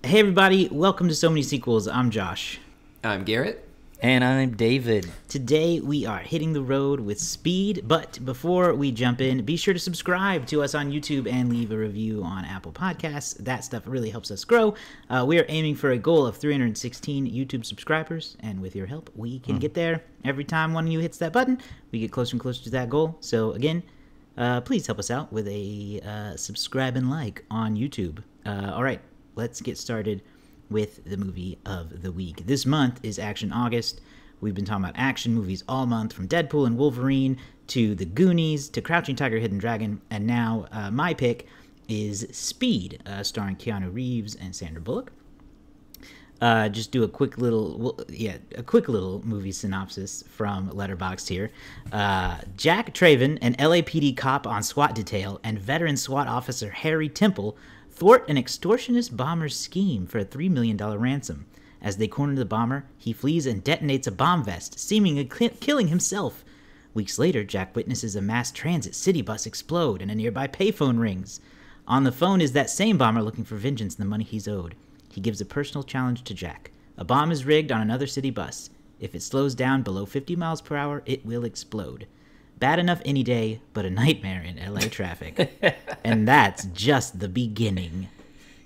Hey everybody, welcome to So Many Sequels. I'm Josh. I'm Garrett. And I'm David. Today we are hitting the road with speed, but before we jump in, be sure to subscribe to us on YouTube and leave a review on Apple Podcasts. That stuff really helps us grow. We are aiming for a goal of 316 YouTube subscribers, and with your help, we can get there. Every time one of you hits that button, we get closer and closer to that goal. So again, please help us out with a subscribe and like on YouTube. All right, let's get started with the movie of the week. This month is Action August. We've been talking about action movies all month, from Deadpool and Wolverine to The Goonies to Crouching Tiger, Hidden Dragon, and now my pick is Speed, starring Keanu Reeves and Sandra Bullock. Just do a quick little movie synopsis from Letterboxd here. Jack Traven, an LAPD cop on SWAT detail, and veteran SWAT officer Harry Temple thwart an extortionist bomber's scheme for a $3 million ransom. As they corner the bomber, he flees and detonates a bomb vest, seemingly killing himself. Weeks later, Jack witnesses a mass transit city bus explode and a nearby payphone rings. On the phone is that same bomber looking for vengeance and the money he's owed. He gives a personal challenge to Jack. A bomb is rigged on another city bus. If it slows down below 50 miles per hour, it will explode. Bad enough any day, but a nightmare in LA traffic. And that's just the beginning.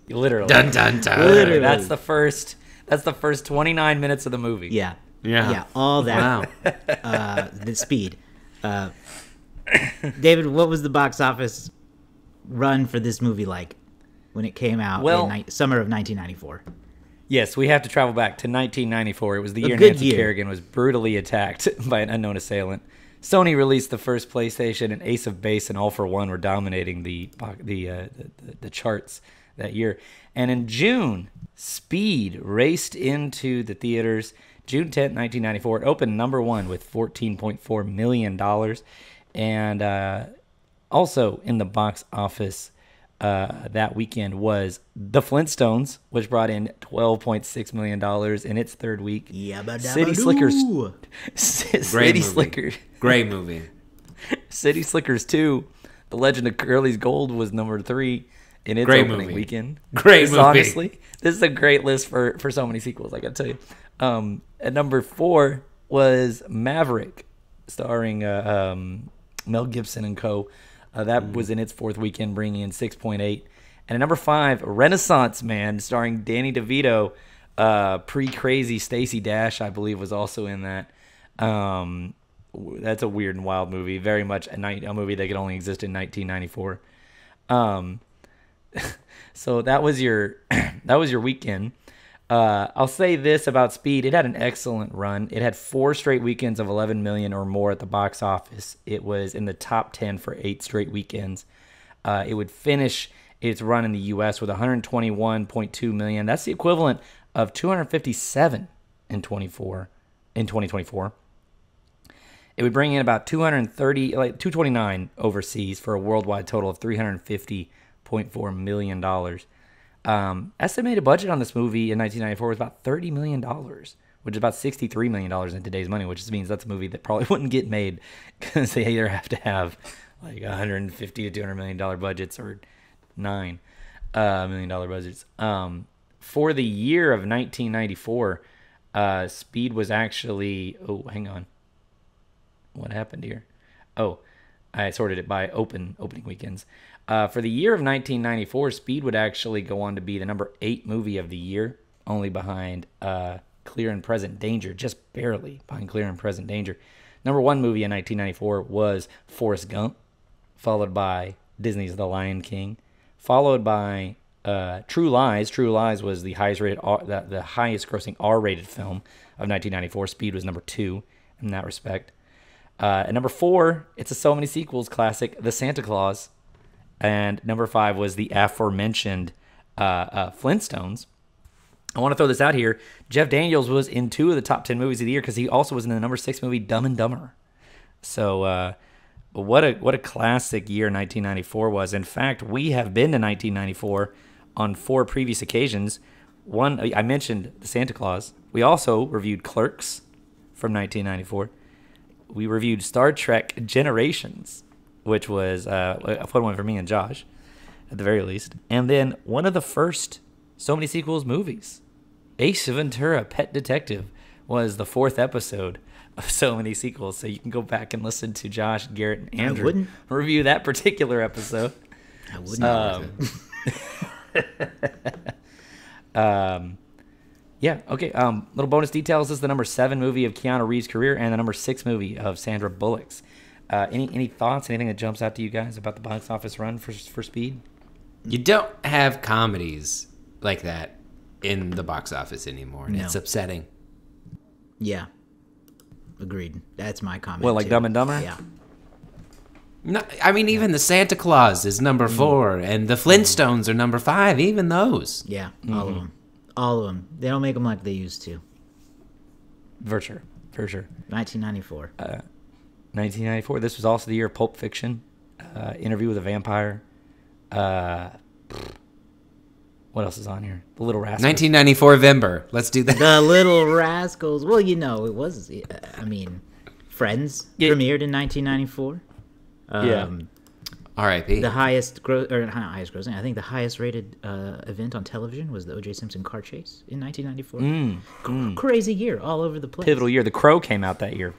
Literally. Dun dun dun. Literally. That's the first 29 minutes of the movie. Yeah. Yeah. Yeah, all that. Wow. The speed. David, what was the box office run for this movie like when it came out in summer of 1994? Yes, we have to travel back to 1994. It was the year good Nancy year. Kerrigan was brutally attacked by an unknown assailant. Sony released the first PlayStation, and Ace of Base and All for One were dominating the charts that year. And in June, Speed raced into the theaters. June 10th, 1994. It opened number one with $14.4 million. And also in the box office that weekend was The Flintstones, which brought in $12.6 million in its third week. City Slickers. Great movie. City Slickers 2, The Legend of Curly's Gold was number 3 in its Great opening movie. weekend. Great movie. Honestly, this is a great list for so many sequels, I gotta tell you. At number 4 was Maverick, starring Mel Gibson and co. That was in its fourth weekend, bringing in 6.8. And at number 5, Renaissance Man, starring Danny DeVito. Pre-crazy Stacey Dash, I believe, was also in that. That's a weird and wild movie. Very much a movie that could only exist in 1994. So that was your weekend. I'll say this about Speed: it had an excellent run. It had 4 straight weekends of 11 million or more at the box office. It was in the top 10 for 8 straight weekends. It would finish its run in the U.S. with 121.2 million. That's the equivalent of 257 in 2024. It would bring in about 229 overseas for a worldwide total of $350.4 million. Estimated budget on this movie in 1994 was about $30 million, which is about $63 million in today's money, which just means that's a movie that probably wouldn't get made because they either have to have like $150 to $200 million budgets or $9 million budgets. For the year of 1994, Speed was actually... Oh, hang on. What happened here? Oh, I sorted it by opening weekends. For the year of 1994, Speed would actually go on to be the number 8 movie of the year, only behind Clear and Present Danger, just barely behind Clear and Present Danger. Number 1 movie in 1994 was Forrest Gump, followed by Disney's The Lion King, followed by True Lies. True Lies was the highest grossing R-rated film of 1994. Speed was number 2 in that respect. At number 4, it's a So Many Sequels classic, The Santa Claus. And number 5 was the aforementioned Flintstones. I want to throw this out here. Jeff Daniels was in 2 of the top 10 movies of the year because he also was in the number 6 movie Dumb and Dumber. So what a classic year 1994 was. In fact, we have been to 1994 on 4 previous occasions. One, I mentioned The Santa Claus. We also reviewed Clerks from 1994. We reviewed Star Trek Generations, which was a fun one for me and Josh, at the very least. And then one of the first So Many Sequels movies. Ace Ventura, Pet Detective was the 4th episode of So Many Sequels. So you can go back and listen to Josh, Garrett, and Andrew review that particular episode. I wouldn't. Yeah, okay. Little bonus details. This is the number 7 movie of Keanu Reeves' career and the number 6 movie of Sandra Bullock's. Any thoughts, anything that jumps out to you guys about the box office run for Speed? You don't have comedies like that in the box office anymore, and it's upsetting. Yeah. Agreed. That's my comment. Well, like too. Dumb and Dumber? Yeah. No, I mean, even the Santa Claus is number 4, and the Flintstones are number 5, even those. Yeah, all of them. All of them. They don't make them like they used to. For sure. 1994. 1994. This was also the year of Pulp Fiction, Interview with a Vampire. What else is on here? The Little Rascals. 1994 Vember. Let's do that. The Little Rascals. Well, it was, Friends premiered in 1994. R.I.P. The highest grossing. I think the highest rated event on television was the O.J. Simpson car chase in 1994. Crazy year, all over the place. Pivotal year. The Crow came out that year.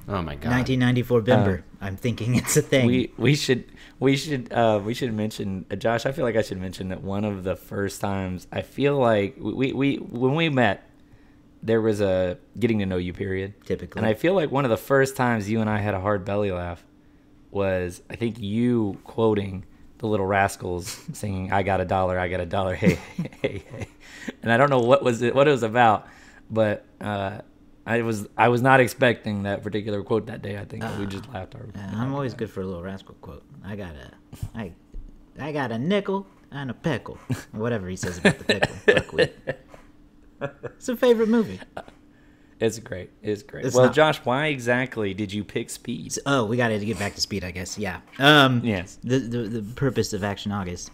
Oh my God. 1994 Bimber. I'm thinking it's a thing. We should mention, Josh. I feel like I should mention that one of the first times I feel like we when we met, there was a getting to know you period. Typically, and I feel like one of the first times you and I had a hard belly laugh was, I think, you quoting the Little Rascals singing "I got a dollar, hey, hey, hey," and I don't know what it was about, but I was not expecting that particular quote that day. I think we just laughed. I'm always good for a Little Rascal quote. I got a nickel and a pickle, or whatever he says about the pickle. Buckwheat. It's a favorite movie. It's great. Well, Josh, why exactly did you pick Speed? We got to get back to Speed, I guess. Yeah. Yes. The purpose of Action August.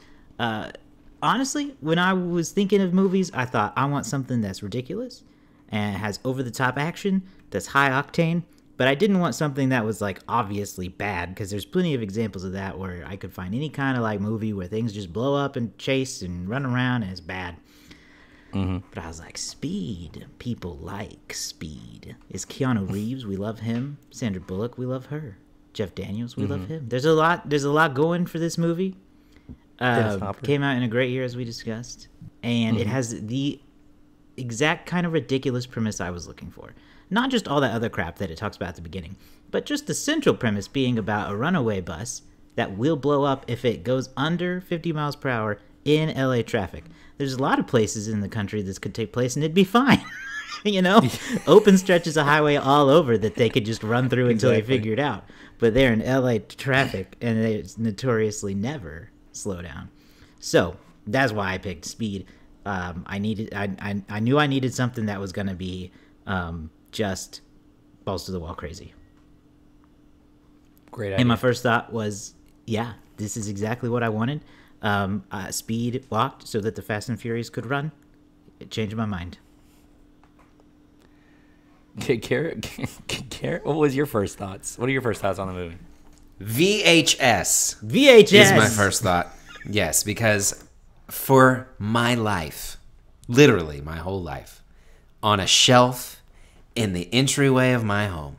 Honestly, when I was thinking of movies, I thought I want something that's ridiculous and has over-the-top action that's high octane, but I didn't want something that was like obviously bad, because there's plenty of examples of that where I could find any kind of like movie where things just blow up and chase and run around and it's bad. But I was like, Speed. People like Speed. It's Keanu Reeves. We love him. Sandra Bullock. We love her. Jeff Daniels. We love him. There's a lot going for this movie. Came out in a great year, as we discussed, and it has the exact kind of ridiculous premise I was looking for. Not just all that other crap that it talks about at the beginning, but just the central premise being about a runaway bus that will blow up if it goes under 50 miles per hour in LA traffic. There's a lot of places in the country this could take place and it'd be fine. Open stretches of highway all over that they could just run through until they figure it out. But they're in LA traffic and they notoriously never slow down. So that's why I picked Speed. I knew I needed something that was going to be just balls to the wall crazy. Great idea. And my first thought was, yeah, this is exactly what I wanted. Speed walked so that the Fast and Furious could run. It changed my mind. Garrett, what was your first thoughts? What are your first thoughts on the movie? VHS VHS is my first thought. Yes, because for my life, literally my whole life, on a shelf in the entryway of my home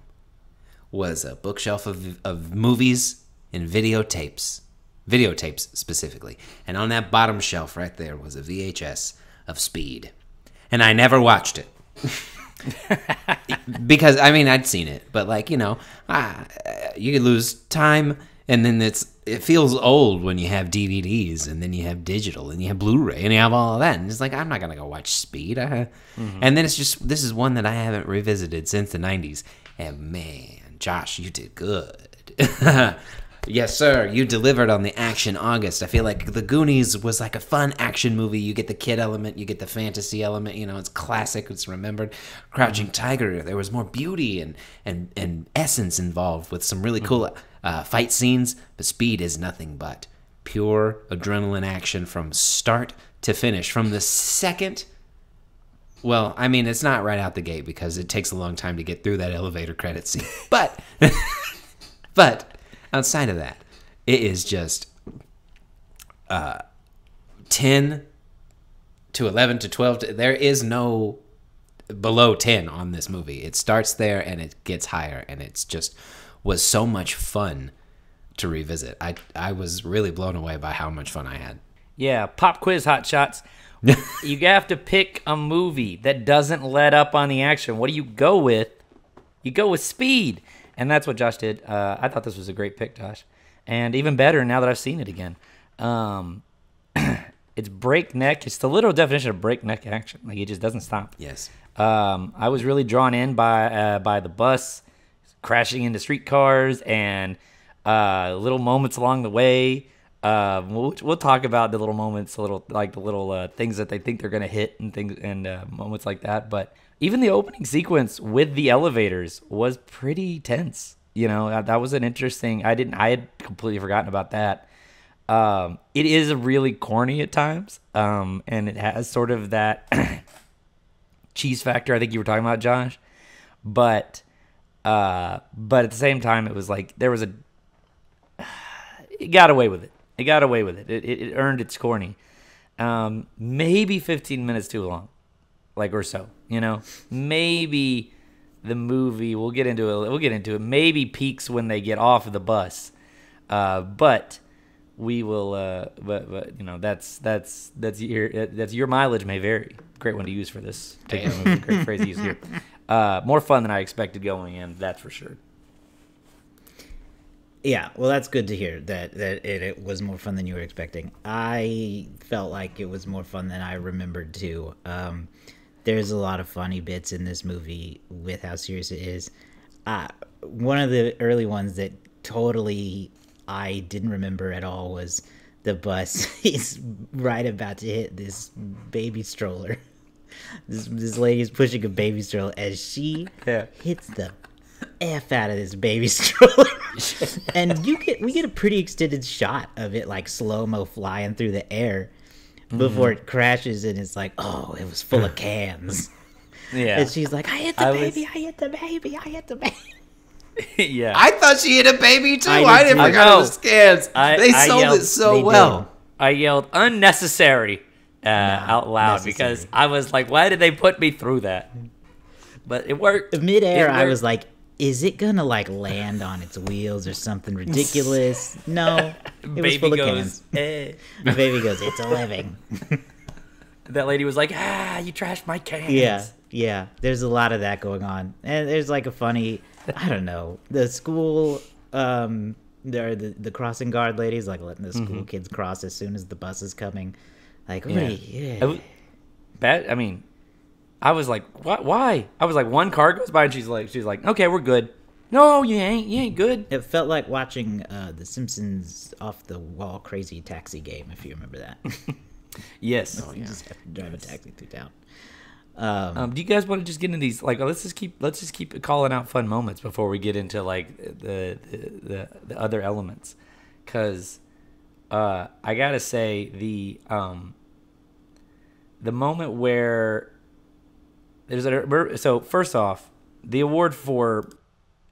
was a bookshelf of movies and videotapes specifically. And on that bottom shelf right there was a VHS of Speed. And I never watched it. Because, I'd seen it, but you could lose time, and then it feels old when you have DVDs, and then you have digital, and you have Blu-ray, and you have all of that, and it's like, I'm not going to go watch Speed. And then it's just, this is one that I haven't revisited since the 90s, and man, Josh, you did good. Yes, sir. You delivered on the Action August. I feel like The Goonies was like a fun action movie. You get the kid element, you get the fantasy element. It's classic. It's remembered. Crouching Tiger, there was more beauty and essence involved with some really cool fight scenes. But Speed is nothing but pure adrenaline action from start to finish. From the second... Well, it's not right out the gate because it takes a long time to get through that elevator credit scene. But... outside of that, it is just 10 to 11 to 12. There is no below 10 on this movie. It starts there and it gets higher, and it's just was so much fun to revisit. I was really blown away by how much fun I had. Yeah, pop quiz hot shots. You have to pick a movie that doesn't let up on the action. What do you go with? You go with Speed. And that's what Josh did. I thought this was a great pick, Josh. And even better now that I've seen it again. It's breakneck. It's the literal definition of breakneck action. Like, it just doesn't stop. Yes. I was really drawn in by the bus crashing into streetcars and little moments along the way. We'll talk about the little moments, the little things that they think they're gonna hit and things and moments like that. But even the opening sequence with the elevators was pretty tense. You know, that was an interesting. I had completely forgotten about that. It is really corny at times, and it has sort of that cheese factor I think you were talking about, Josh. But at the same time, it was like there was it got away with it. It got away with it. It earned its corny. Maybe 15 minutes too long, like, or so. You know, maybe the movie we'll get into it. Maybe peaks when they get off of the bus, but we will. But you know, that's your mileage may vary. Great one to use for this particular movie. Great phrase to use here. More fun than I expected going in. That's for sure. Yeah, well, that's good to hear that it was more fun than you were expecting. I felt like it was more fun than I remembered too. There's a lot of funny bits in this movie with how serious it is. One of the early ones that totally I didn't remember at all was the bus is right about to hit this baby stroller. This lady's pushing a baby stroller as she hits the F out of this baby stroller. And we get a pretty extended shot of it, like slow-mo flying through the air before it crashes, and it's like, oh, it was full of cans. Yeah. And she's like, I hit the baby. Yeah. I thought she hit a baby too. I didn't did forget too. it was scans. They sold yelled- it so they well. did. I yelled unnecessary out loud because I was like, why did they put me through that? But it worked. Midair, I was like, is it gonna like land on its wheels or something ridiculous? No, it was full of cans. The baby goes, it's a living. That lady was like, you trashed my cans. Yeah. There's a lot of that going on, and there's like a funny, I don't know, the school, the crossing guard ladies like letting the school kids cross as soon as the bus is coming. Like, I mean, I was like, what? Why? I was like, one car goes by and she's like, okay, we're good. No, you ain't good. It felt like watching the Simpsons off the wall crazy taxi game, if you remember that. Yes. You just have to drive a taxi through town. Do you guys want to just get into these? Like, let's just keep calling out fun moments before we get into like the other elements, because I gotta say the moment where so first off, the award for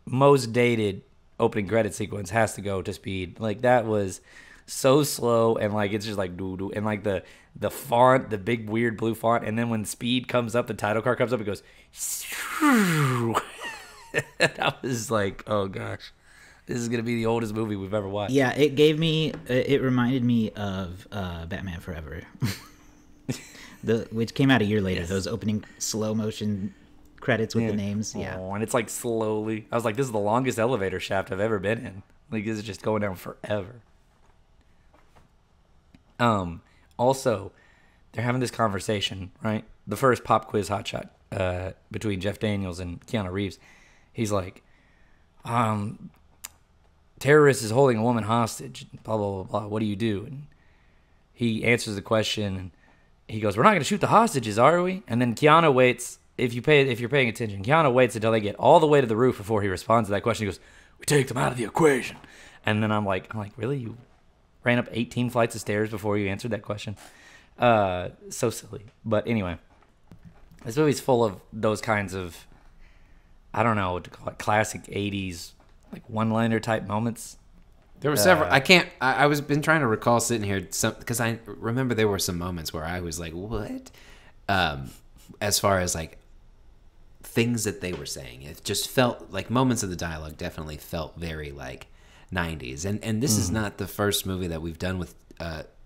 most dated opening credit sequence has to go to Speed. Like, that was so slow, and like it's just like doo doo, and like the font, the big weird blue font, and then when Speed comes up, the title card comes up, it goes. I was like, oh gosh, this is gonna be the oldest movie we've ever watched. Yeah, it reminded me of Batman Forever. Which came out a year later. Yes. Those opening slow motion credits with the names. Yeah. Oh, and it's like slowly. I was like, this is the longest elevator shaft I've ever been in. Like, this is just going down forever. Also, they're having this conversation, right? The first pop quiz hotshot between Jeff Daniels and Keanu Reeves. He's like, terrorist is holding a woman hostage, blah, blah, blah, blah. What do you do? And he answers the question, and he goes, we're not going to shoot the hostages, are we? And then Keanu waits, if you're paying attention, Keanu waits until they get all the way to the roof before he responds to that question. He goes, we take them out of the equation. And then I'm like, really? You ran up 18 flights of stairs before you answered that question? So silly. But anyway, this movie's full of those kinds of, I don't know what to call it, classic 80s, like one-liner type moments There were several. I can't. I was been trying to recall sitting here because I remember there were some moments where I was like, "What?" As far as like things that they were saying, it just felt like moments of the dialogue definitely felt very like 90s. And this is not the first movie that we've done with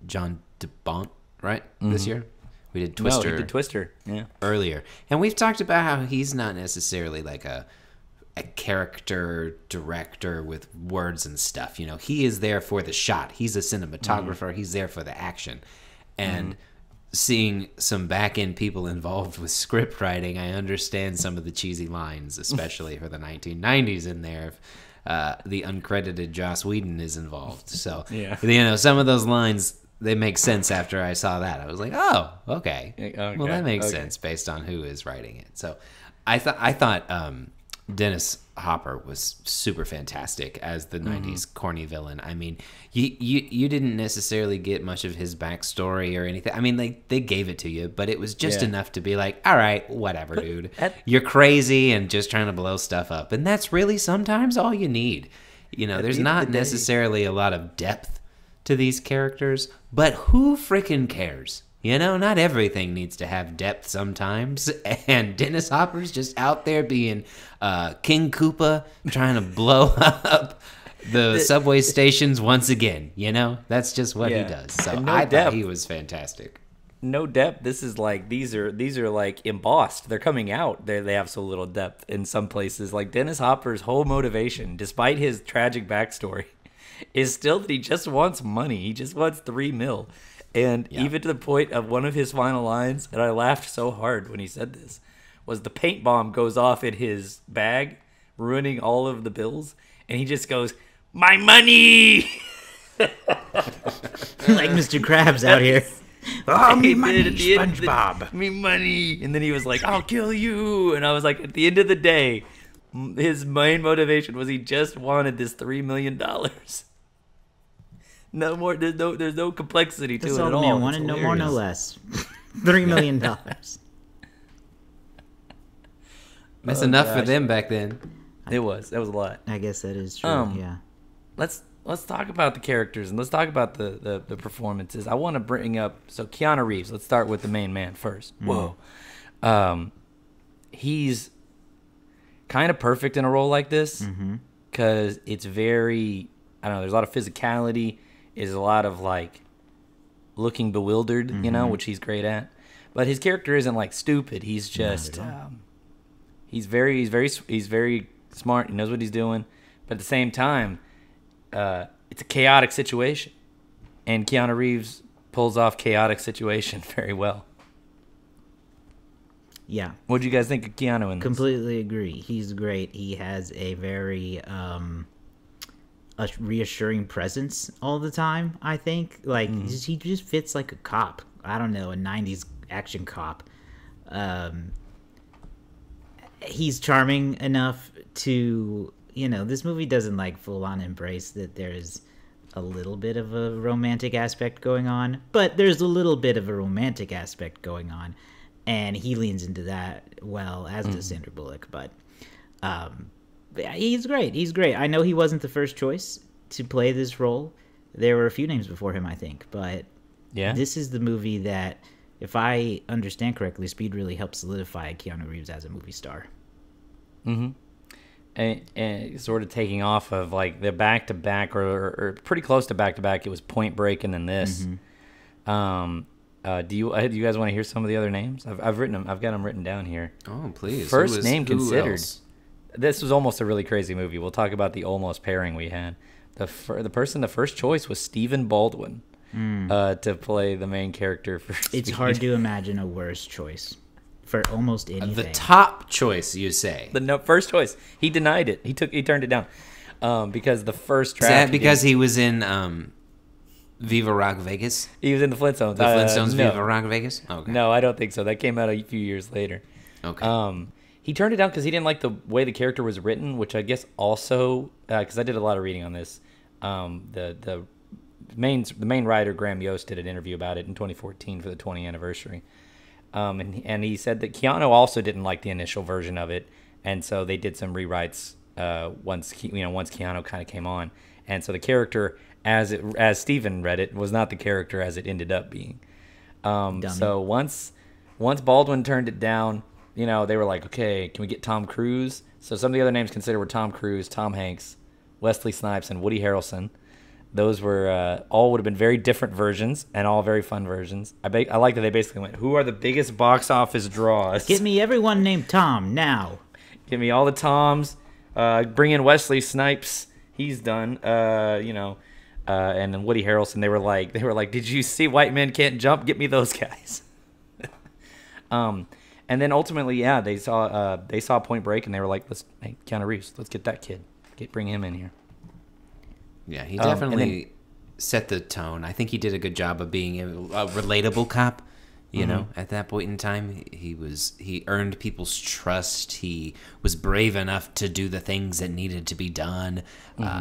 John DeBont, right? This year we did Twister. No, he did Twister. Yeah. Earlier, and we've talked about how he's not necessarily like a character director with words and stuff. You know, he is there for the shot. He's a cinematographer. He's there for the action. And seeing some back end people involved with script writing, I understand some of the cheesy lines, especially for the 1990s in there. The uncredited Joss Whedon is involved. So, you know, some of those lines, they make sense after I saw that. I was like, oh, okay. Well, that makes sense based on who is writing it. So I thought Dennis Hopper was super fantastic as the 90s corny villain. I mean, you didn't necessarily get much of his backstory or anything. I mean, they gave it to you, but it was just enough to be like, all right, whatever, dude. You're crazy and just trying to blow stuff up. And that's really sometimes all you need. You know, there's not necessarily a lot of depth to these characters, but who freaking cares? You know, not everything needs to have depth sometimes. And Dennis Hopper's just out there being King Koopa, trying to blow up the subway stations once again. You know, that's just what he does. So I thought he was fantastic. No depth. This is like these are like embossed. They're coming out. They have so little depth in some places. Like Dennis Hopper's whole motivation, despite his tragic backstory, is still that he just wants money. He just wants $3 million. And even to the point of one of his final lines, and I laughed so hard when he said this, was the paint bomb goes off in his bag, ruining all of the bills, and he just goes, "My money!" Like Mr. Krabs out here. Oh, me money, SpongeBob. Me money. And then he was like, "I'll kill you." And I was like, at the end of the day, his main motivation was he just wanted this $3 million. No more. There's no complexity to it at all. Man wanted, no more, no less. $3 million. That's enough for them back then. It was. That was a lot. I guess that is true. Yeah. Let's talk about the characters and let's talk about the performances. I want to bring up Keanu Reeves. Let's start with the main man first. Whoa. He's kind of perfect in a role like this because it's very. I don't know. There's a lot of physicality. Is a lot of like looking bewildered, you know, which he's great at. But his character isn't like stupid. He's just he's very smart. He knows what he's doing. But at the same time, it's a chaotic situation, and Keanu Reeves pulls off chaotic situation very well. Yeah. What do you guys think of Keanu in this? Completely agree. He's great. He has a very a reassuring presence all the time, I think. Like, he just fits like a cop. I don't know, a 90s action cop. He's charming enough to, you know, this movie doesn't like full-on embrace that there's a little bit of a romantic aspect going on, but there's a little bit of a romantic aspect going on, and he leans into that well, as does Sandra Bullock. But he's great. He's great. I know he wasn't the first choice to play this role. There were a few names before him, I think. But this is the movie that, if I understand correctly, Speed really helped solidify Keanu Reeves as a movie star. And sort of taking off of like the back-to-back or pretty close to back-to-back. It was Point Break and then this. Do you guys want to hear some of the other names? I've written them. I've got them written down here. Oh, please. First name considered. This was almost a really crazy movie. We'll talk about the almost pairing we had. The first choice was Stephen Baldwin to play the main character for Speed. It's hard to imagine a worse choice for almost anything. The top choice, you say? First choice. He denied it. He turned it down because the first draft. Is that because he was in Viva Rock Vegas? He was in the Flintstones. The Flintstones Viva Rock Vegas? Okay. No, I don't think so. That came out a few years later. Okay. He turned it down because he didn't like the way the character was written, which I guess also because I did a lot of reading on this. The main writer Graham Yost did an interview about it in 2014 for the 20th anniversary, and he said that Keanu also didn't like the initial version of it, and so they did some rewrites once Keanu kind of came on, And so the character, as Stephen read it, was not the character as it ended up being. So once Baldwin turned it down, you know, they were like, okay, can we get Tom Cruise? So some of the other names considered were Tom Cruise, Tom Hanks, Wesley Snipes, and Woody Harrelson. Those were all would have been very different versions and all very fun versions. I like that they basically went, who are the biggest box office draws? Get me everyone named Tom now. Give me all the Toms. Bring in Wesley Snipes. He's done. And then Woody Harrelson. They were like, did you see White Men Can't Jump? Get me those guys. And then ultimately, yeah, they saw Point Break and they were like, hey, Keanu Reeves, let's get that kid. Bring him in here. Yeah, he definitely set the tone. I think he did a good job of being a relatable cop. You know, at that point in time, he earned people's trust. He was brave enough to do the things that needed to be done.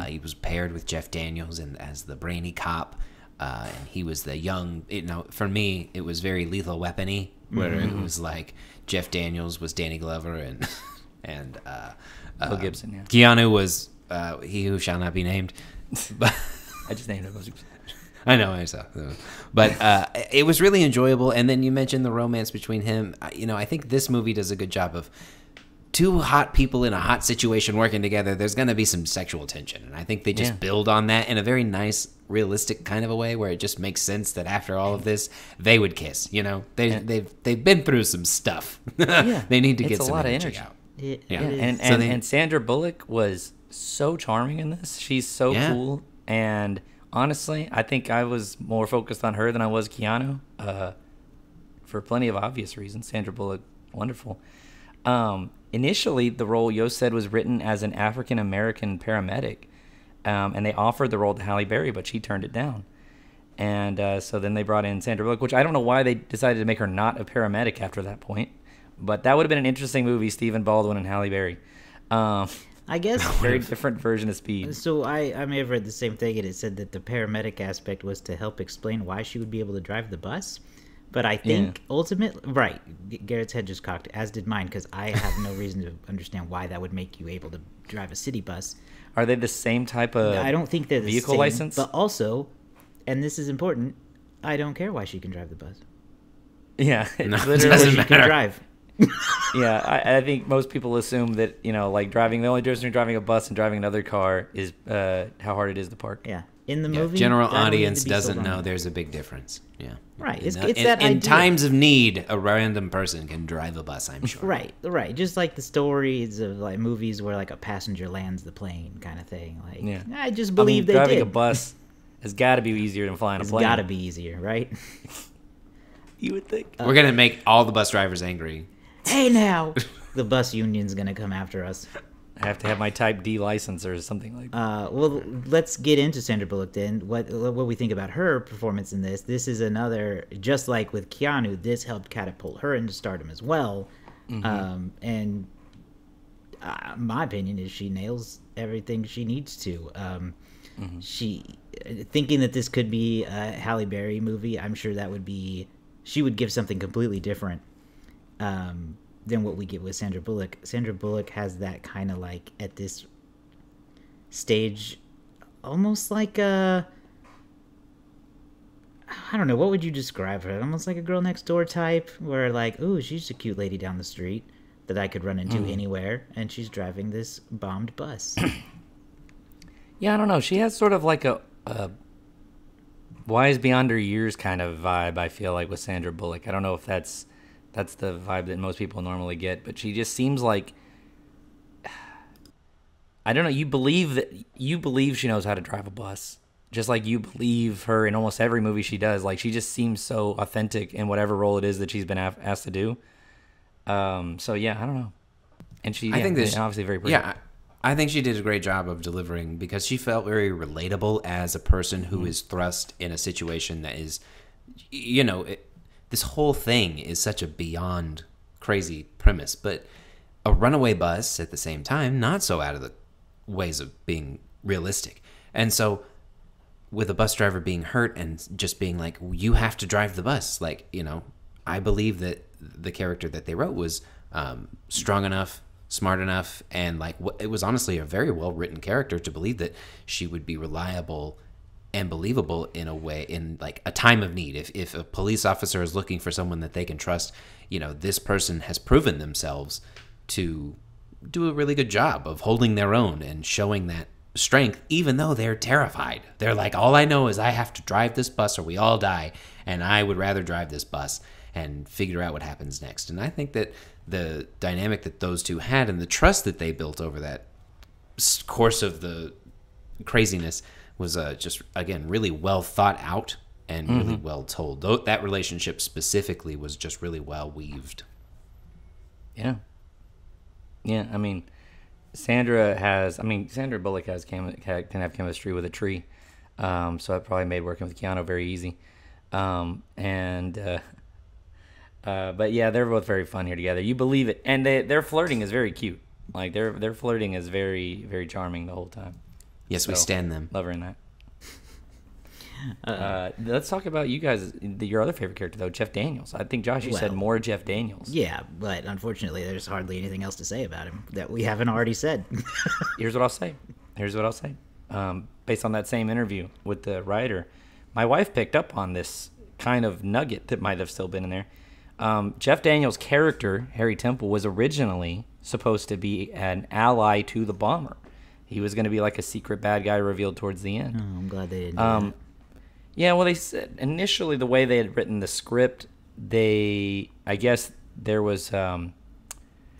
He was paired with Jeff Daniels as the brainy cop, and he was the young. You know, for me, it was very Lethal Weapon-y, where it was like Jeff Daniels was Danny Glover and Bill Gibson. Yeah, Keanu was he who shall not be named. But I just named him. I know, I saw. But it was really enjoyable. And then you mentioned the romance between him. You know, I think this movie does a good job of two hot people in a hot situation working together. There's going to be some sexual tension. And I think they just build on that in a very nice, realistic kind of a way where it just makes sense that after all of this, they would kiss. You know, they've been through some stuff. They need to get some energy out. And Sandra Bullock was so charming in this. She's so cool. And honestly, I think I was more focused on her than I was Keanu, for plenty of obvious reasons. Sandra Bullock, wonderful. Initially, the role Yost said was written as an African-American paramedic, and they offered the role to Halle Berry, but she turned it down. And so then they brought in Sandra Bullock, which I don't know why they decided to make her not a paramedic after that point, but that would have been an interesting movie, Stephen Baldwin and Halle Berry. I guess very different version of Speed. So I may have read the same thing, and it said that the paramedic aspect was to help explain why she would be able to drive the bus. But I think ultimately, right, Garrett's head just cocked, as did mine, because I have no reason to understand why that would make you able to drive a city bus. Are they the same type of I don't think they're the vehicle same, license? But also, and this is important, I don't care why she can drive the bus. Yeah, Literally, she can drive. Yeah, I think most people assume that, you know, like the only difference between driving a bus and driving another car is how hard it is to park. Yeah. In the movie, general audience doesn't know there's a big difference. Yeah. Right. It's that idea. In times of need, a random person can drive a bus, I'm sure. Right. Just like the stories of like movies where like a passenger lands the plane kind of thing. Like, I just believe they driving did. A bus has got to be easier than flying a plane. It's got to be easier, right? You would think. We're going to make all the bus drivers angry. Hey now, the bus union's gonna come after us. I have to have my Type D license or something like that. Well, let's get into Sandra Bullock then. What we think about her performance in this? This is another, just like with Keanu, this helped catapult her into stardom as well. And my opinion is she nails everything she needs to. She thinking that this could be a Halle Berry movie. I'm sure that would be, she would give something completely different than what we get with Sandra Bullock. Sandra Bullock has that kind of like at this stage, almost like a, I don't know, what would you describe her? Almost like a girl next door type, where like, ooh, she's a cute lady down the street that I could run into anywhere, and she's driving this bombed bus. Yeah, I don't know. She has sort of like a wise beyond her years kind of vibe, I feel like, with Sandra Bullock. I don't know if that's the vibe that most people normally get, but she just seems like, I don't know, you believe she knows how to drive a bus, just like you believe her in almost every movie she does. Like, she just seems so authentic in whatever role it is that she's been asked to do. So yeah, I don't know. And I think that obviously very pretty. Yeah, I think she did a great job of delivering, because she felt very relatable as a person who is thrust in a situation that is, you know, this whole thing is such a beyond crazy premise, but a runaway bus at the same time, not so out of the ways of being realistic. And so with a bus driver being hurt and just being like, you have to drive the bus. Like, you know, I believe that the character that they wrote was strong enough smart enough, and like it was honestly a very well written character to believe that she would be reliable and believable in a way, in like a time of need. If a police officer is looking for someone that they can trust, this person has proven themselves to do a really good job of holding their own and showing that strength, even though they're terrified. They're like, all I know is I have to drive this bus or we all die, and I would rather drive this bus and figure out what happens next. And I think that the dynamic that those two had and the trust that they built over that course of the craziness was just, again, really well thought out and really well told. That relationship specifically was just really well weaved. Yeah. Yeah, I mean, Sandra Bullock can have chemistry with a tree. So it probably made working with Keanu very easy. But yeah, they're both very fun here together. You believe it. And their flirting is very cute. Like their flirting is very, very charming the whole time. Yes, we stand them. Love her in that. Let's talk about you guys. Your other favorite character, though, Jeff Daniels. I think, Josh, you said more Jeff Daniels. Yeah, but unfortunately, there's hardly anything else to say about him that we haven't already said. Here's what I'll say. Based on that same interview with the writer, my wife picked up on this kind of nugget that might have still been in there. Jeff Daniels' character, Harry Temple, was originally supposed to be an ally to the bomber. He was going to be like a secret bad guy revealed towards the end. Oh, I'm glad they didn't do that. Yeah, well, they said initially the way they had written the script, I guess there was bad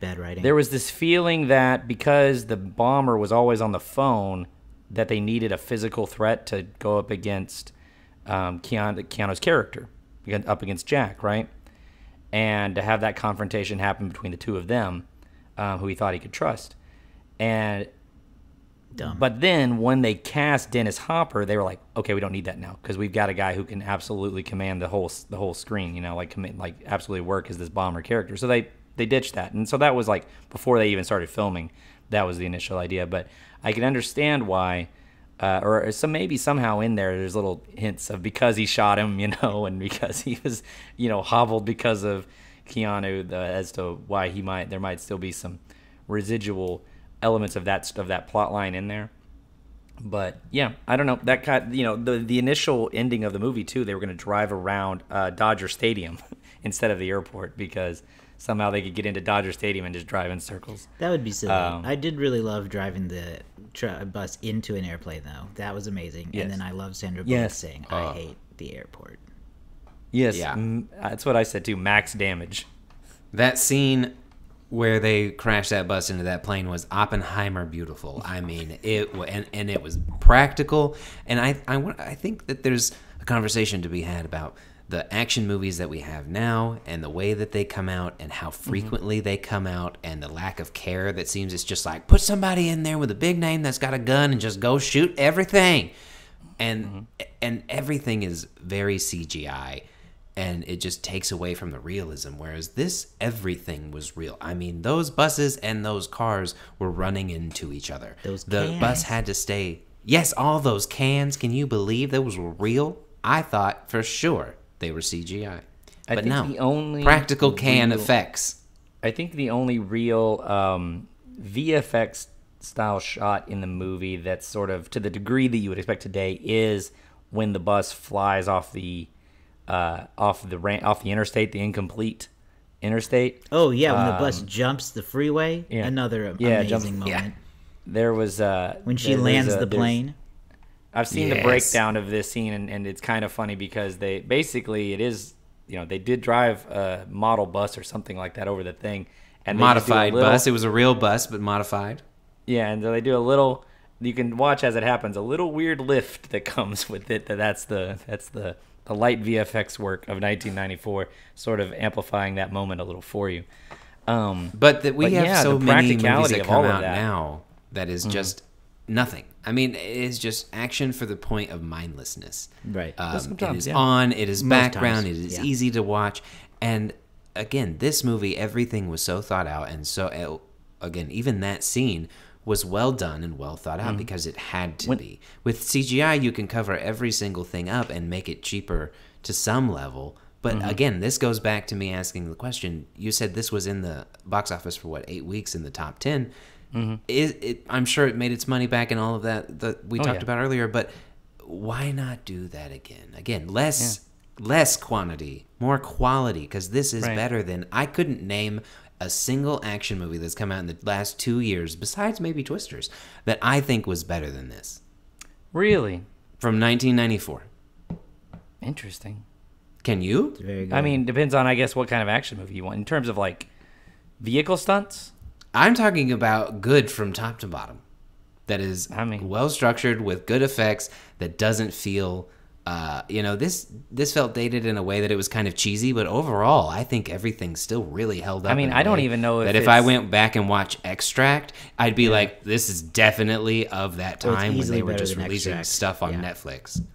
writing. There was this feeling that because the bomber was always on the phone, that they needed a physical threat to go up against Keanu's character, up against Jack, right? And to have that confrontation happen between the two of them, who he thought he could trust. And Dumb. But then when they cast Dennis Hopper, they were like, okay, we don't need that now because we've got a guy who can absolutely command the whole screen, like absolutely work as this bomber character. So they ditched that. And so that was like before they even started filming, that was the initial idea. But I can understand why, or maybe somehow in there's little hints of because he shot him, and because he was, hobbled because of Keanu, as to why there might still be some residual elements of that plot line in there. But yeah, I don't know, that kind, the initial ending of the movie too, they were going to drive around Dodger Stadium instead of the airport because somehow they could get into Dodger Stadium and just drive in circles. That would be silly. I did really love driving the bus into an airplane though. That was amazing. Yes. And then I love Sandra Bullock saying, I hate the airport. Yes, yeah. That's what I said too, max damage. That scene where they crashed that bus into that plane was Oppenheimer beautiful. I mean, it was practical, and I think that there's a conversation to be had about the action movies that we have now and the way that they come out and how frequently they come out and the lack of care that seems it's just like put somebody in there with a big name that's got a gun and just go shoot everything, and everything is very CGI. And it just takes away from the realism, whereas this, everything was real. I mean, those buses and those cars were running into each other. The bus had to stay. Yes, all those cans. Can you believe those were real? I thought for sure they were CGI. But no, the only practical can effects. I think the only real VFX style shot in the movie that's sort of to the degree that you would expect today is when the bus flies off the interstate, the incomplete interstate. Oh yeah, when the bus jumps the freeway, another amazing moment. Yeah. There was when she lands the plane. I've seen the breakdown of this scene, and it's kind of funny because they basically they did drive a model bus or something like that over the thing, and modified bus. It was a real bus, but modified. Yeah, and they do a little. You can watch as it happens. A little weird lift that comes with it. That's the light VFX work of 1994, sort of amplifying that moment a little for you. But we have so many movies that come out now that is just nothing. I mean, it is just action for the point of mindlessness. Right. It is on, it is background, it is easy to watch. And again, this movie, everything was so thought out. And so, again, even that scene was well done and well thought out because it had to be. With CGI, you can cover every single thing up and make it cheaper to some level, But again, this goes back to me asking the question. You said this was in the box office for 8 weeks in the top 10. I'm sure it made its money back and all of that we talked about earlier, but why not do that again? Again, less quantity, more quality, because this is better than... I couldn't name a single action movie that's come out in the last 2 years, besides maybe Twisters, that I think was better than this. Really? From 1994. Interesting. Can you? Very good. I mean, depends on, I guess, what kind of action movie you want. In terms of, like, vehicle stunts? I'm talking about good from top to bottom. That is well structured with good effects that doesn't feel... this felt dated in a way that it was kind of cheesy, but overall, I think everything still really held up. I mean, I don't even know if I went back and watched Extract, I'd be like, this is definitely of that time when they were just releasing stuff on Netflix.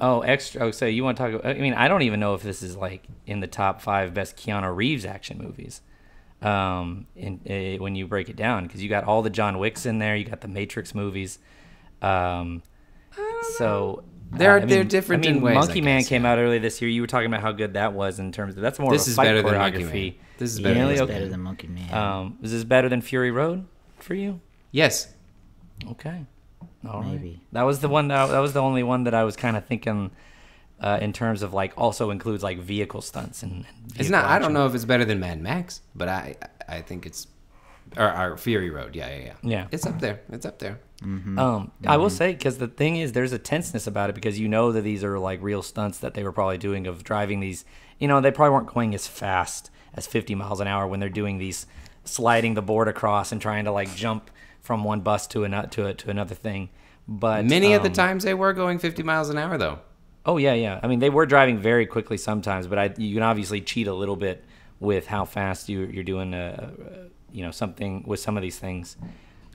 Oh, so you want to talk? I mean, I don't even know if this is like in the top 5 best Keanu Reeves action movies. When you break it down, because you got all the John Wicks in there, you got the Matrix movies. So. They're different in ways. Monkey Man came out earlier this year. You were talking about how good that was in terms of that's more of a fight choreography. This is better than Monkey Man. Is this better than Fury Road for you? Yes. Okay. All Maybe. right. That was the one. That was the only one that I was kind of thinking in terms of like also includes like vehicle stunts and it's not. Action. I don't know if it's better than Mad Max, but I think it's or Fury Road. Yeah. It's up there. I will say, because the thing is, there's a tenseness about it because you know that these are like real stunts that they were probably doing of driving these. They probably weren't going as fast as 50 miles an hour when they're doing these, sliding the board across and trying to like jump from one bus to another thing. But many of the times they were going 50 miles an hour though. Oh yeah. I mean, they were driving very quickly sometimes, but you can obviously cheat a little bit with how fast you're doing something with some of these things.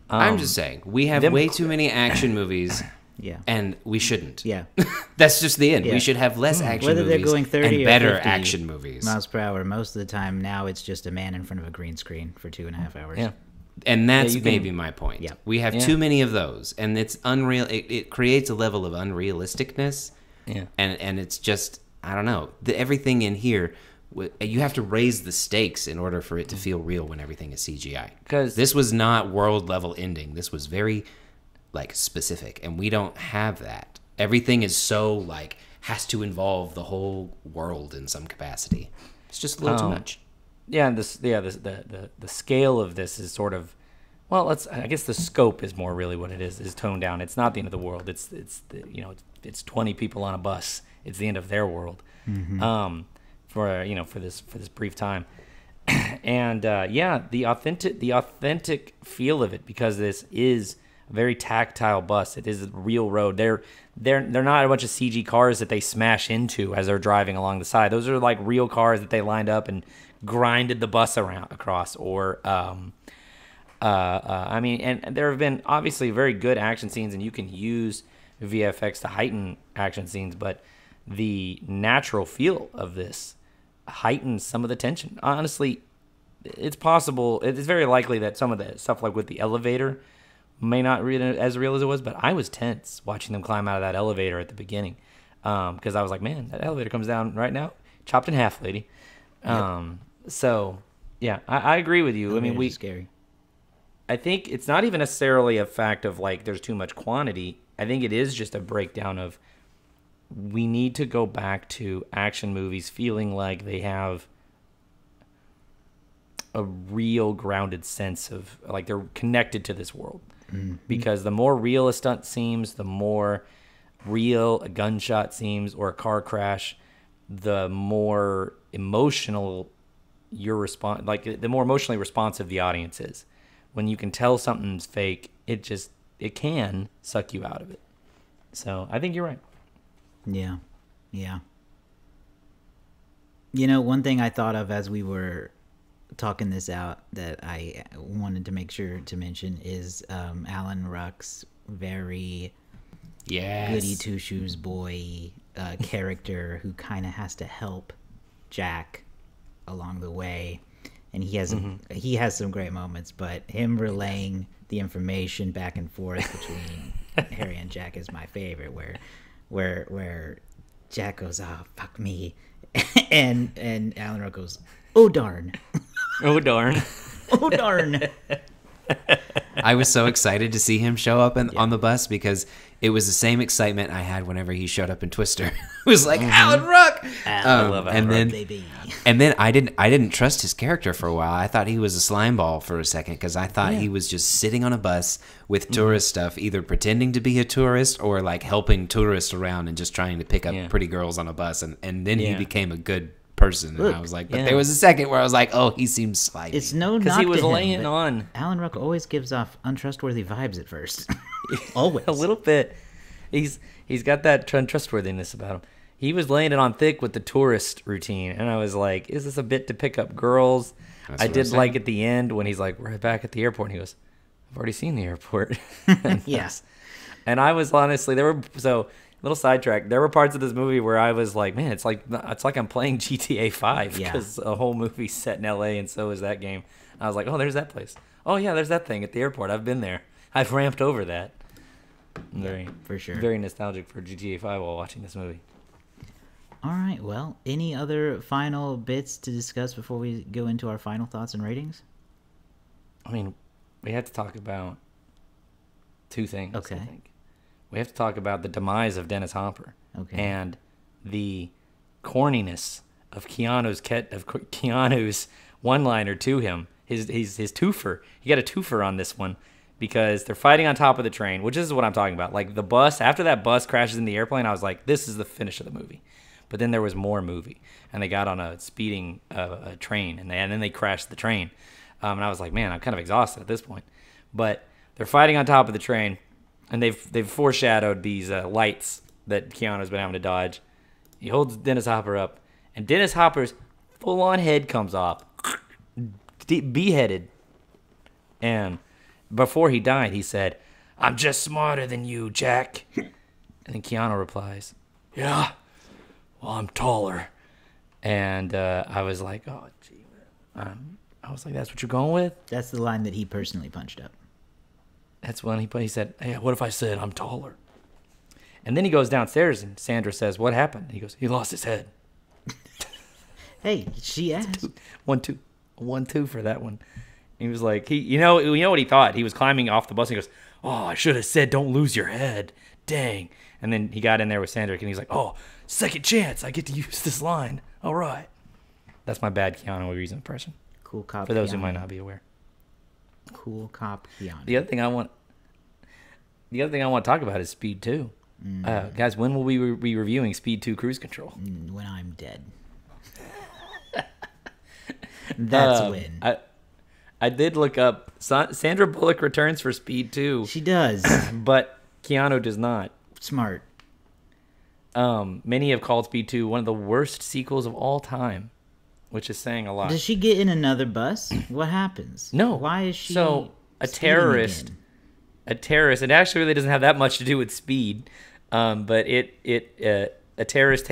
I'm just saying, we have way too many action movies, and we shouldn't. Yeah. That's just the end. Yeah. We should have less action Whether movies they're going 30 and better or 50 action movies. miles per hour, most of the time now it's just a man in front of a green screen for 2.5 hours. Yeah. And that's maybe my point. Yeah. We have too many of those, and it's unreal. It creates a level of unrealisticness. Yeah. And it's just, I don't know. Everything in here... You have to raise the stakes in order for it to feel real when everything is CGI. Because this was not world level ending. This was very specific, and we don't have that. Everything is so has to involve the whole world in some capacity. It's just a little too much. Yeah, and the scale of this is sort of, I guess the scope is more really what it is toned down. It's not the end of the world. It's 20 people on a bus. It's the end of their world. Mm-hmm. For this brief time, and the authentic feel of it, because this is a very tactile bus. It is a real road. They're not a bunch of CG cars that they smash into as they're driving along the side. Those are like real cars that they lined up and grinded the bus across. Or and there have been obviously very good action scenes, and you can use VFX to heighten action scenes, but the natural feel of this heightens some of the tension. Honestly, it's possible. It's very likely that some of the stuff like with the elevator may not be as real as it was, but I was tense watching them climb out of that elevator at the beginning because I was like, man, that elevator comes down right now, chopped in half, lady. So, yeah, I agree with you. I mean, scary. I think it's not even necessarily a fact of there's too much quantity. I think it is just a breakdown of we need to go back to action movies feeling like they have a real grounded sense of they're connected to this world. Mm-hmm. Because the more real a stunt seems, the more real a gunshot seems or a car crash, the more emotional the more emotionally responsive the audience is. When you can tell something's fake, it can suck you out of it. So I think you're right. Yeah. One thing I thought of as we were talking this out that I wanted to make sure to mention is Alan Ruck's very goody two-shoes boy character who kind of has to help Jack along the way. And he has some great moments, but him relaying the information back and forth between Harry and Jack is my favorite, where Jack goes, "Oh, fuck me," and Alan Ruck goes, "Oh darn, Oh darn. oh darn." I was so excited to see him show up on the bus because it was the same excitement I had whenever he showed up in Twister. It was like Alan Ruck. I love and Alan then, baby. And then I didn't trust his character for a while. I thought he was a slime ball for a second because I thought he was just sitting on a bus with tourist stuff, either pretending to be a tourist or like helping tourists around and just trying to pick up pretty girls on a bus. And then he became a good person. Look, and I was like, but there was a second where I was like, oh, he seems slimy. It's no Because knock he was to him, laying but on. Alan Ruck always gives off untrustworthy vibes at first. Always. A little bit. He's got that untrustworthiness about him. He was laying it on thick with the tourist routine, and I was like, is this a bit to pick up girls? I did like at the end when he's like, we're back at the airport, and he goes, I've already seen the airport. Yes. And I was honestly, little sidetrack, there were parts of this movie where I was like, man, it's like I'm playing GTA 5 because a whole movie's set in LA, and so is that game. I was like, oh, there's that place. Oh yeah, there's that thing at the airport. I've been there. I've ramped over that. For sure. Very nostalgic for GTA 5 while watching this movie. All right. Well, any other final bits to discuss before we go into our final thoughts and ratings? I mean, we have to talk about two things. Okay. I think. We have to talk about the demise of Dennis Hopper. Okay. And the corniness of Keanu's one-liner to him. His twofer. He got a twofer on this one because they're fighting on top of the train, which is what I'm talking about. Like the bus, after that bus crashes in the airplane, I was like, this is the finish of the movie. But then there was more movie, and they got on a speeding a train, and then they crashed the train. And I was like, man, I'm kind of exhausted at this point. But they're fighting on top of the train, and they've foreshadowed these lights that Keanu's been having to dodge. He holds Dennis Hopper up, and Dennis Hopper's full-on head comes off, beheaded. And before he died, he said, I'm just smarter than you, Jack. And then Keanu replies, yeah, well, I'm taller. And I was like, oh, gee. I was like, that's what you're going with? That's the line that he personally punched up. That's when he said, hey, what if I said I'm taller? And then he goes downstairs, and Sandra says, what happened? He goes, he lost his head. Hey, she asked. 1-2. 1-2 for that one. He was like, you know what he thought? He was climbing off the bus, and he goes, oh, I should have said don't lose your head. Dang. And then he got in there with Sandra, and he's like, oh, second chance. I get to use this line. All right. That's my bad Keanu Reeves impression. Cool cop. For those Keanu. who might not be aware. Cool cop Keanu. The other thing I want to talk about is Speed 2. Guys, when will we be reviewing Speed 2 Cruise Control? When I'm dead. That's when. I did look up. Sandra Bullock returns for Speed 2. She does. But Keanu does not. Smart. Many have called Speed 2 one of the worst sequels of all time, which is saying a lot. Does she get in another bus? What happens? No. Why is she so a speeding terrorist? again? A terrorist. It actually really doesn't have that much to do with speed, but a terrorist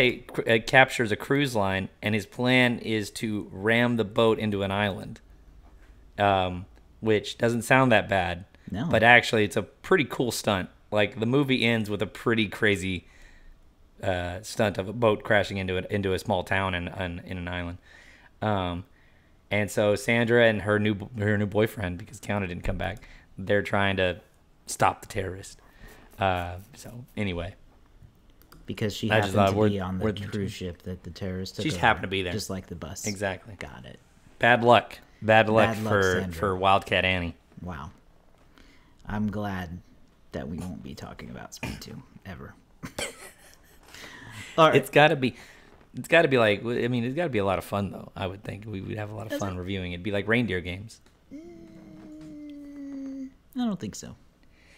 captures a cruise line, and his plan is to ram the boat into an island, which doesn't sound that bad. No. But actually, it's a pretty cool stunt. Like the movie ends with a pretty crazy stunt of a boat crashing into a small town in an island. And so Sandra and her new boyfriend, because Keanu didn't come back, they're trying to stop the terrorist. So anyway, Because she I happened just thought to be we're- on the we're- cruise ship that the terrorists took She's over, happened to be there. just like the bus. exactly. Got it. Bad luck. Bad luck Bad luck, for Sandra. Wildcat Annie. Wow. I'm glad that we won't be talking about Speed 2 ever. All right. It's got to be like, I mean, it's got to be a lot of fun though. I would think we would have a lot of fun reviewing it. It'd be like reindeer games. I don't think so.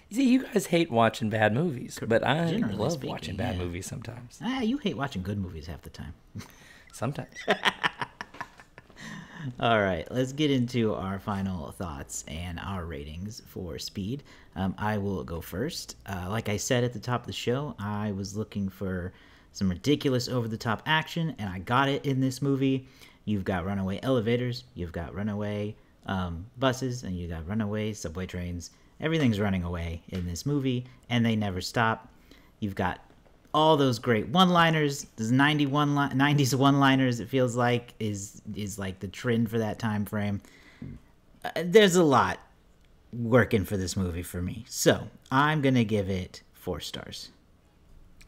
You see, you guys hate watching bad movies, but I Generally love speaking, watching bad yeah. movies sometimes. You hate watching good movies half the time. Sometimes. All right, let's get into our final thoughts and our ratings for Speed. I will go first. Like I said at the top of the show, I was looking for some ridiculous over-the-top action, and I got it in this movie. You've got runaway elevators, you've got runaway buses, and you've got runaway subway trains. Everything's running away in this movie, and they never stop. You've got all those great one-liners, those 90s one-liners, it feels like, is like the trend for that time frame. There's a lot working for this movie for me. So I'm going to give it 4 stars.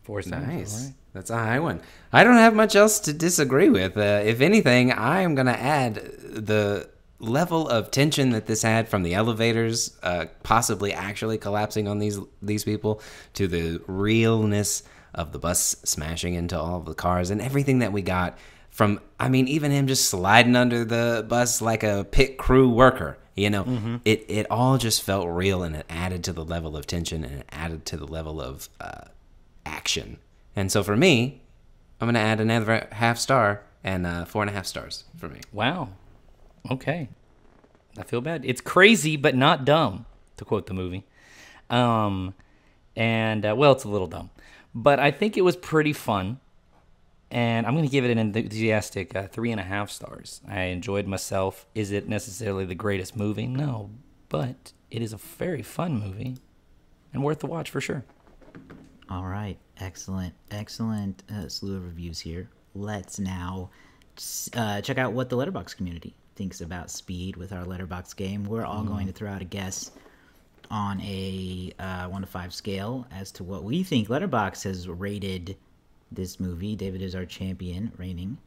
4 stars. Nice. All right. That's a high one. I don't have much else to disagree with. If anything, I am going to add the level of tension that this had from the elevators, possibly actually collapsing on these people, to the realness of the bus smashing into all of the cars and everything that we got from, I mean, even him just sliding under the bus like a pit crew worker. You know, it all just felt real, and it added to the level of tension, and it added to the level of action. And so for me, I'm going to add another half star and 4.5 stars for me. Wow. Okay. I feel bad. It's crazy, but not dumb, to quote the movie. Well, it's a little dumb. But I think it was pretty fun. And I'm going to give it an enthusiastic 3.5 stars. I enjoyed myself. Is it necessarily the greatest movie? No. But it is a very fun movie and worth the watch for sure. All right. Excellent slew of reviews here. Let's now check out what the Letterboxd community thinks about Speed with our Letterboxd game. We're all going to throw out a guess on a 1 to 5 scale as to what we think Letterboxd has rated this movie. David is our champion reigning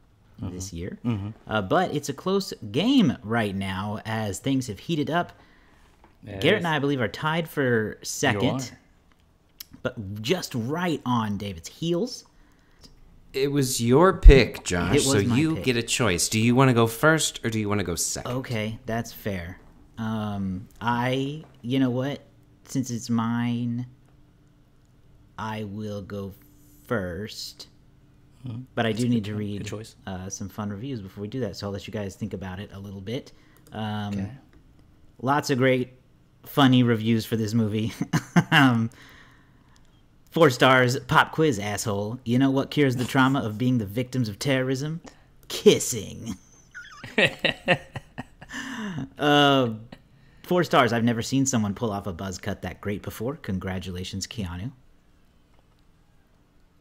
this year. But it's a close game right now as things have heated up. Garrett and I believe, are tied for second, but just right on David's heels. It was your pick, Josh, It was so my you pick. get a choice. Do you want to go first or do you want to go second? Okay, that's fair. You know what? Since it's mine, I will go first. But I do need to read choice. some fun reviews before we do that, so I'll let you guys think about it a little bit. Okay. Lots of great, funny reviews for this movie. 4 stars, pop quiz, asshole. You know what cures the trauma of being the victims of terrorism? Kissing. 4 stars, I've never seen someone pull off a buzz cut that great before. Congratulations, Keanu.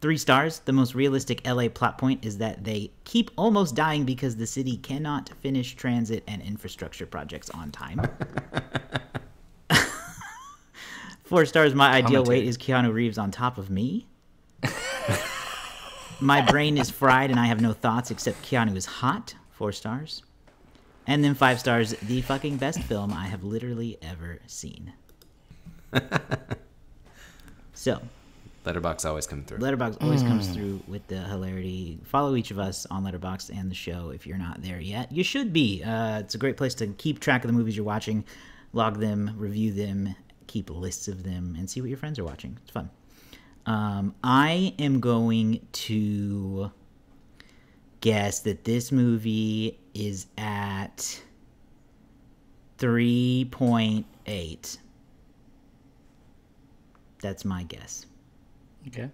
3 stars, the most realistic LA plot point is that they keep almost dying because the city cannot finish transit and infrastructure projects on time. 4 stars, my ideal weight is Keanu Reeves on top of me. My brain is fried and I have no thoughts except Keanu is hot. 4 stars. And then 5 stars, the fucking best film I have literally ever seen. So, Letterboxd always come through. Letterboxd always comes through with the hilarity. Follow each of us on Letterboxd and the show if you're not there yet. You should be. It's a great place to keep track of the movies you're watching, log them, review them, keep lists of them, and see what your friends are watching. It's fun. I am going to guess that this movie is at 3.8. That's my guess. Okay.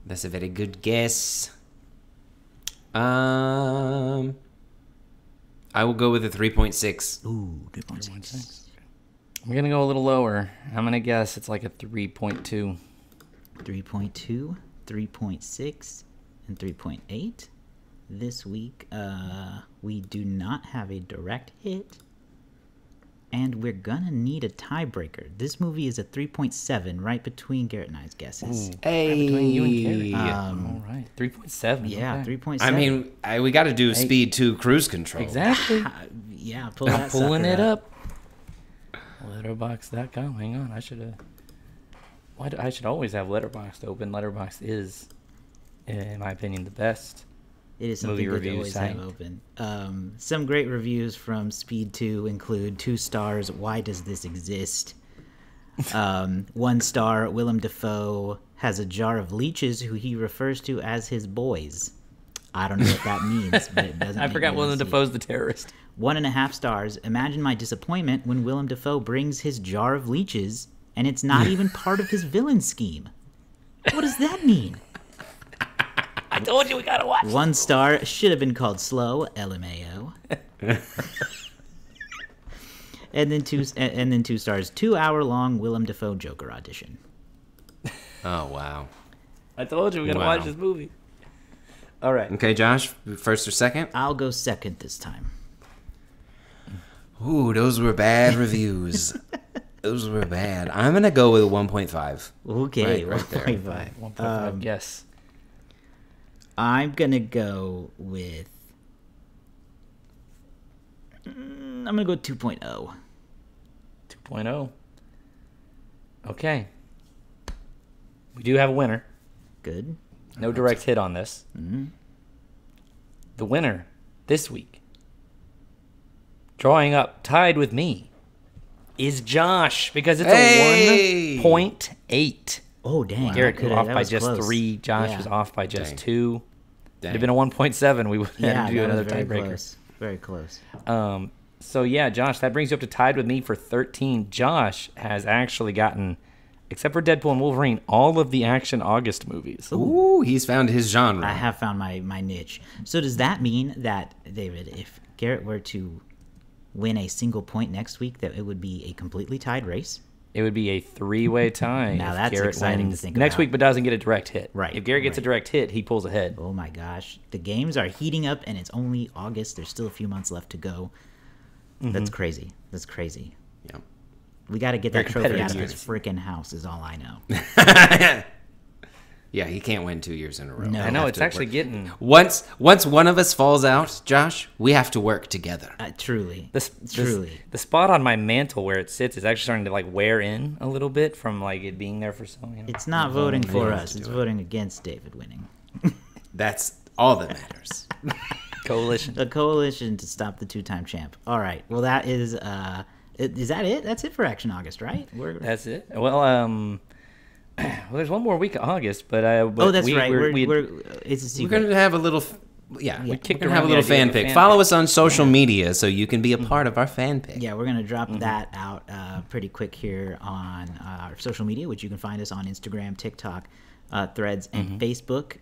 That's a very good guess. I will go with a 3.6. Ooh, 3.6. I'm going to go a little lower. I'm going to guess it's like a 3.2. 3.2, 3.6, and 3.8. This week, we do not have a direct hit, and we're gonna need a tiebreaker. This movie is a 3.7, right between Garrett and I's guesses. Hey. Right between you and Carrie. All right. 3.7. Yeah, okay. 3.7. I mean, we got to do Speed 2 cruise control. Exactly. Yeah, pull that Pulling sucker it up. Letterboxd.com. Hang on. I should always have Letterboxd open. Letterboxd is, in my opinion, the best. It is something movie good to review always site. have open. Some great reviews from Speed 2 include 2 stars, why does this exist? 1 star, Willem Dafoe has a jar of leeches who he refers to as his boys. I don't know what that means, but it doesn't I make forgot me Willem wanna see it. Dafoe's the terrorist. 1.5 stars, imagine my disappointment when Willem Dafoe brings his jar of leeches and it's not even part of his villain scheme. What does that mean? I told you we gotta watch. 1 star, should have been called slow, LMAO. and then 2 stars, 2-hour long Willem Dafoe Joker audition. Oh, wow. I told you we gotta Wow. watch this movie. All right. Okay, Josh, first or second? I'll go second this time. Ooh, those were bad reviews. Those were bad. I'm going to go with 1.5. Okay, Right there. 1.5. 1.5. Yes. I'm gonna go with. I'm gonna go 2.0. 2.0. Okay. We do have a winner. Good. No direct hit on this. Mm-hmm. The winner this week, drawing up tied with me, is Josh because it's Hey! a 1.8. Oh dang! Garrett that was off that by was just close. 3. Josh Yeah. was off by just Dang. 2. It'd Dang. have been a 1.7. We would have Yeah, to do that another was very tiebreaker. close. Very close. So yeah, Josh, that brings you up to tied with me for 13. Josh has actually gotten, except for Deadpool and Wolverine, all of the Action August movies. Ooh, he's found his genre. I have found my niche. So does that mean that, David, if Garrett were to win a single point next week, that it would be a completely tied race? It would be a 3-way tie. Now if that's Garrett exciting to wins think next about. week, but doesn't get a direct hit. Right, If Garrett gets a right. direct hit, he pulls ahead. Oh my gosh. The games are heating up and it's only August. There's still a few months left to go. That's crazy. That's crazy. Yeah. We got to get that Very trophy out of competitive his freaking house is all I know. Yeah, he can't win 2 years in a row. No. We I know, have it's to actually work. getting... Once one of us falls out, Josh, we have to work together. Truly. The spot on my mantle where it sits is actually starting to like wear in a little bit from like it being there for so long. It's not voting for yeah, us. let's It's do it. voting against David winning. That's all that matters. Coalition. A coalition to stop the two-time champ. All right. Well, that is that it? That's it for Action August, right? That's it. Well, there's one more week of August, but Oh, that's right. we It's a We're secret. going to have a little... Yeah, we're kicked going to have a around the little idea fan of a pick. fan Follow pick. us on social media so you can be a part of our fan pick. Yeah, we're going to drop that out pretty quick here on our social media, which you can find us on Instagram, TikTok, Threads, and Facebook.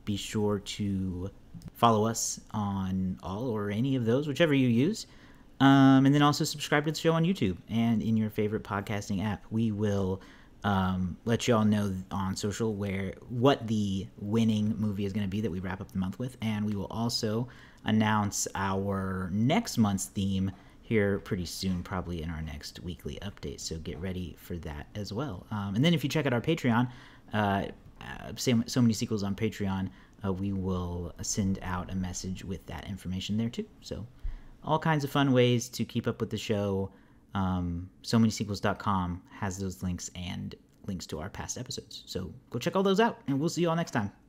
Be sure to follow us on all or any of those, whichever you use. And then also subscribe to the show on YouTube and in your favorite podcasting app. We will let you all know on social what the winning movie is going to be that we wrap up the month with. And we will also announce our next month's theme here pretty soon, probably in our next weekly update. So get ready for that as well. And then if you check out our Patreon, so many sequels on Patreon, we will send out a message with that information there too. So all kinds of fun ways to keep up with the show. SoManySequels.com has those links and links to our past episodes. So go check all those out, and we'll see you all next time.